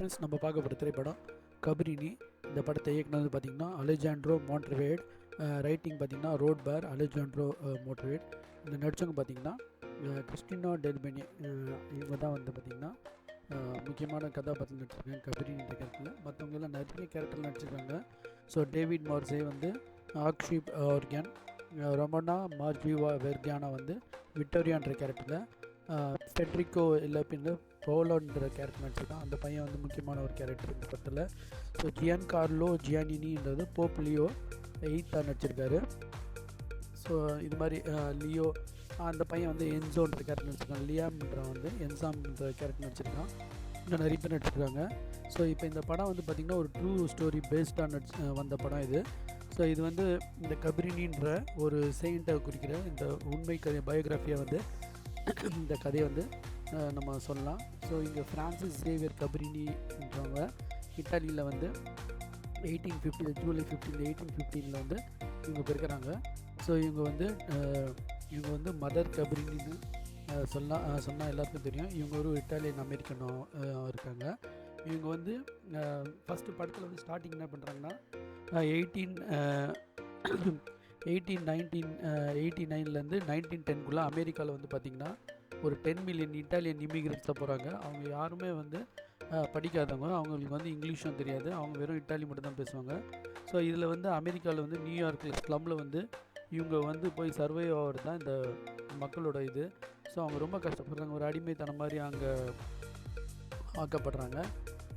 Friends, நம்ம பார்க்க போகிற திரைப்படம் கபிரினி. இந்த படத்தை இயக்குனது பார்த்திங்கன்னா அலெஜாண்ட்ரோ மோன்ட்ரவேட். ரைட்டிங் பார்த்திங்கன்னா ரோட் பேர் அலெஜாண்ட்ரோ மோன்ட்ரவேட். இந்த நடிச்சவங்க பார்த்திங்கன்னா கிறிஸ்டினோ டெல்பெனி. இவங்க தான் வந்து பார்த்திங்கன்னா முக்கியமான கதாபாத்திரம் நடிச்சிருக்காங்க கபிரினின்ற கேரக்டரில். மற்றவங்க எல்லாம் நிறைய கேரக்டர் நடிச்சிருக்காங்க. ஸோ டேவிட் மார்சே வந்து ஆக்ஷிப் ஆர்கன், ரொமனா மார்ஜிவா வெர்கானா வந்து விக்டோரியான்ற கேரக்டரில், ஃபெட்ரிகோ இல்லப்பின்னு போலோன்ற கேரக்டர் நடிச்சிருக்கான். அந்த பையன் வந்து முக்கியமான ஒரு கேரக்டர் இந்த படத்தில். So Ziyan Carlo ஜியானினின்றது Pope Leo 8 நடிச்சிருக்காரு. ஸோ இது மாதிரி லியோ அந்த பையன் வந்து என்சோன்ற கேரக்டர் நடிச்சிருக்கான். லியாம்ன்ற வந்து என்சாம்ன்ற கேரக்டர் நடிச்சிருக்கான். இன்னும் நிறைய பேர் நடிச்சிருக்காங்க. ஸோ இப்போ இந்த படம் வந்து பார்த்திங்கன்னா ஒரு ட்ரூ ஸ்டோரி பேஸ்டாக வந்த படம் இது. ஸோ இது வந்து இந்த கபிரினின்ற ஒரு செயின்ட்டை குறிக்கிற இந்த உண்மை பயோகிராஃபியை வந்து இந்த கதையை வந்து நம்ம சொல்லலாம். ஸோ இங்கே ஃப்ரான்சிஸ் சேவியர் கபிரினின்றவங்க இட்டாலியில் வந்து 1850 ஜூலை 15 1815 வந்து இவங்க பிறக்கிறாங்க. ஸோ இவங்க வந்து மதர் கபிரினின்னு சொன்னால் எல்லாருக்கும் தெரியும். இவங்க ஒரு இட்டாலியன் அமெரிக்கனோ இருக்காங்க. இவங்க வந்து ஃபஸ்ட்டு படத்தில் வந்து ஸ்டார்டிங் என்ன பண்ணுறாங்கன்னா 1989 1910 அமெரிக்காவில் வந்து பார்த்திங்கன்னா ஒரு 10 மில்லியன் இட்டாலியன் இமிகிரண்ட்ஸாக போகிறாங்க. அவங்க யாருமே வந்து படிக்காதவங்க, அவங்களுக்கு வந்து இங்கிலீஷும் தெரியாது, அவங்க வெறும் இட்டாலி மட்டும் தான் பேசுவாங்க. ஸோ இதில் வந்து அமெரிக்காவில் வந்து நியூயார்க்கில் ஸ்லம்மில் வந்து இவங்க வந்து போய் சர்வே ஆகிறது தான் இந்த மக்களோட இது. ஸோ அவங்க ரொம்ப கஷ்டப்படுறாங்க, ஒரு அடிமைத்தனம் மாதிரி அங்கே ஆக்கப்படுறாங்க.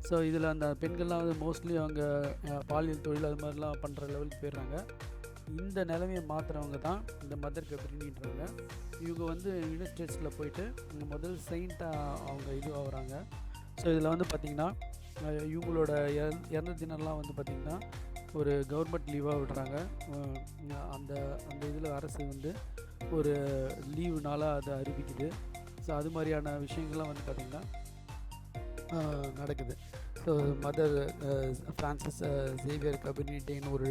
ஸோ இதில் அந்த பெண்கள்லாம் வந்து மோஸ்ட்லி அவங்க பாலியல் தொழில் அது மாதிரிலாம் பண்ணுற லெவலுக்கு போயிடுறாங்க. இந்த நிலைமையை மாற்றுறவங்க தான் இந்த மதர் கபிரினின்றவங்க. இவங்க வந்து யுனைடெட் ஸ்டேட்ஸில் போயிட்டு முதல் செயின்ட்டாக அவங்க இது ஆகுறாங்க. ஸோ இதில் வந்து பார்த்திங்கன்னா இவங்களோட இறந்த தினம்லாம் வந்து பார்த்திங்கன்னா ஒரு கவர்மெண்ட் லீவாக விடுறாங்க. அந்த அந்த இதில் அரசு வந்து ஒரு லீவு நாளாக அதை அறிவிக்குது. ஸோ அது மாதிரியான விஷயங்கள்லாம் வந்து பார்த்திங்கன்னா நடக்குது. ஸோ மதர் ஃப்ரான்சிஸ் சேவியர் கபிரினி டேன்னு ஒரு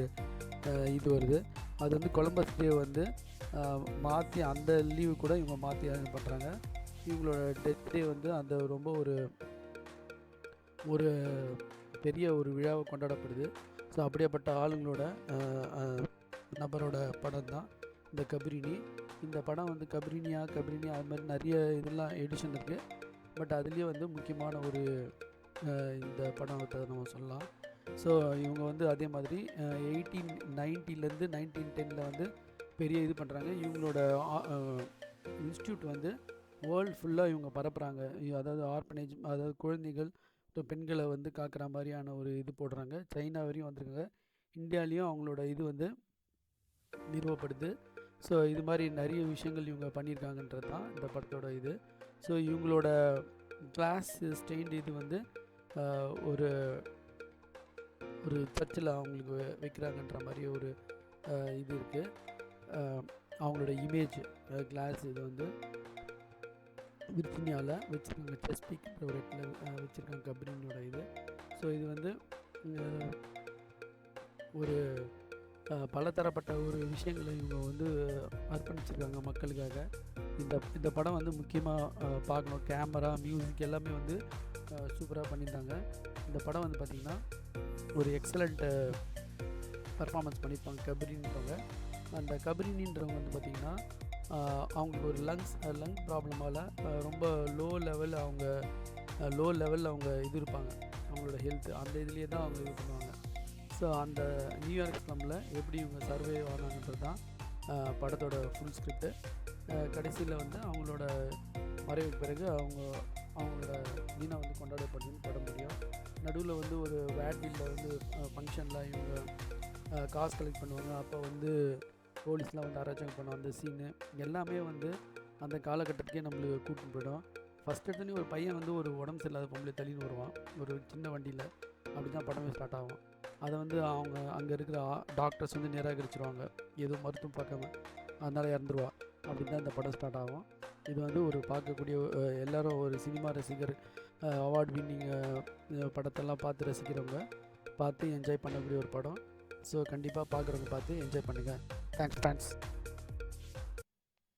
இது வருது. அது வந்து கொலம்பஸ் டே வந்து மாற்றி அந்த லீவு கூட இவங்க மாற்றி இது பண்ணுறாங்க. இவங்களோட டெத் டே வந்து அந்த ரொம்ப ஒரு பெரிய ஒரு விழாவை கொண்டாடப்படுது. ஸோ அப்படியேப்பட்ட ஆளுங்களோட நபரோட படம் தான் இந்த கபிரினி. இந்த படம் வந்து கபிரினி அது மாதிரி நிறைய இதெல்லாம் எடிஷன் இருக்குது. பட் அதுலேயே வந்து முக்கியமான ஒரு இந்த படத்தை நம்ம சொல்லலாம். ஸோ இவங்க வந்து அதே மாதிரி 1890 1910 வந்து பெரிய இது பண்ணுறாங்க. இவங்களோட இன்ஸ்டியூட் வந்து வேர்ல்டு ஃபுல்லாக இவங்க பரப்புகிறாங்க. அதாவது ஆர்ஃபனேஜ், அதாவது குழந்தைகள் பெண்களை வந்து காக்கிற மாதிரியான ஒரு இது போடுறாங்க. சைனா வரையும் வந்திருக்காங்க. இந்தியாலேயும் அவங்களோட இது வந்து நிறுவப்படுது. ஸோ இது மாதிரி நிறைய விஷயங்கள் இவங்க பண்ணியிருக்காங்கன்றது தான் இந்த படத்தோட இது. ஸோ இவங்களோட கிளாஸ் ஸ்டெயின்டு இது வந்து ஒரு சர்ச்சில் அவங்களுக்கு வைக்கிறாங்கன்ற மாதிரி ஒரு இது இருக்குது. அவங்களோட இமேஜ் கிளாஸ் இது வந்து விர்ஜீனியாவில் வச்சுருக்காங்க. செஸ்பிக்ன்ற ஒரு இடத்துல வச்சுருக்காங்க கபிரினியோட இது. ஸோ இது வந்து ஒரு பலதரப்பட்ட ஒரு விஷயங்களை இவங்க வந்து அர்ப்பணிச்சிருக்காங்க மக்களுக்காக. இந்த படம் வந்து முக்கியமாக பார்க்கணும். கேமரா, மியூசிக் எல்லாமே வந்து சூப்பராக பண்ணியிருந்தாங்க. இந்த படம் வந்து பார்த்திங்கன்னா ஒரு எக்ஸலண்ட் பர்ஃபார்மன்ஸ் பண்ணியிருப்பாங்க கபிரின்றவங்க. அந்த கபிரினின்றவங்க வந்து பார்த்திங்கன்னா அவங்களுக்கு ஒரு லங் ப்ராப்ளமால் ரொம்ப லோ லெவலில் அவங்க இது இருப்பாங்க. அவங்களோட ஹெல்த்து அந்த இதுலேயே தான் அவங்க இது பண்ணுவாங்க. ஸோ அந்த நியூயார்க் ஸ்லம்மில் எப்படி இவங்க சர்வே ஆனாங்கன்றது தான் படத்தோட ஃபுல் ஸ்கிரிப்டு. கடைசியில் வந்து அவங்களோட மறைவுக்கு பிறகு அவங்களோட தினம் வந்து கொண்டாடப்படுதுன்னு முடியும். நடுவில் வந்து ஒரு வேட்வீலில் வந்து ஃபங்க்ஷனில் இவங்க காசு கலெக்ட் பண்ணுவாங்க. அப்போ வந்து போலீஸ்லாம் வந்து அராஜகம் பண்ணுவோம். அந்த சீனு எல்லாமே வந்து அந்த காலகட்டத்துக்கே நம்மளுக்கு கூட்டின்னு போய்டும். ஃபஸ்ட் எடுத்தோடனே ஒரு பையன் வந்து ஒரு உடம்பு சரியில்லாத பொம்பளை தள்ளின்னு வருவான் ஒரு சின்ன வண்டியில். அப்படி தான் படமே ஸ்டார்ட் ஆகும். அதை வந்து அவங்க அங்கே இருக்கிற டாக்டர்ஸ் வந்து நிராகரிச்சிருவாங்க, எதுவும் மருத்துவம் பார்க்காம, அதனால் இறந்துருவா. அப்படி தான் இந்த படம் ஸ்டார்ட் ஆகும். இது வந்து ஒரு பார்க்கக்கூடிய எல்லோரும் ஒரு சினிமா ரசிகர், அவார்ட் வின்னிங் படத்தெல்லாம் பார்த்து ரசிக்கிறவங்க பார்த்து என்ஜாய் பண்ணக்கூடிய ஒரு படம். ஸோ கண்டிப்பாக பார்க்குறவங்க பார்த்து என்ஜாய் பண்ணுங்கள். Thanks friends.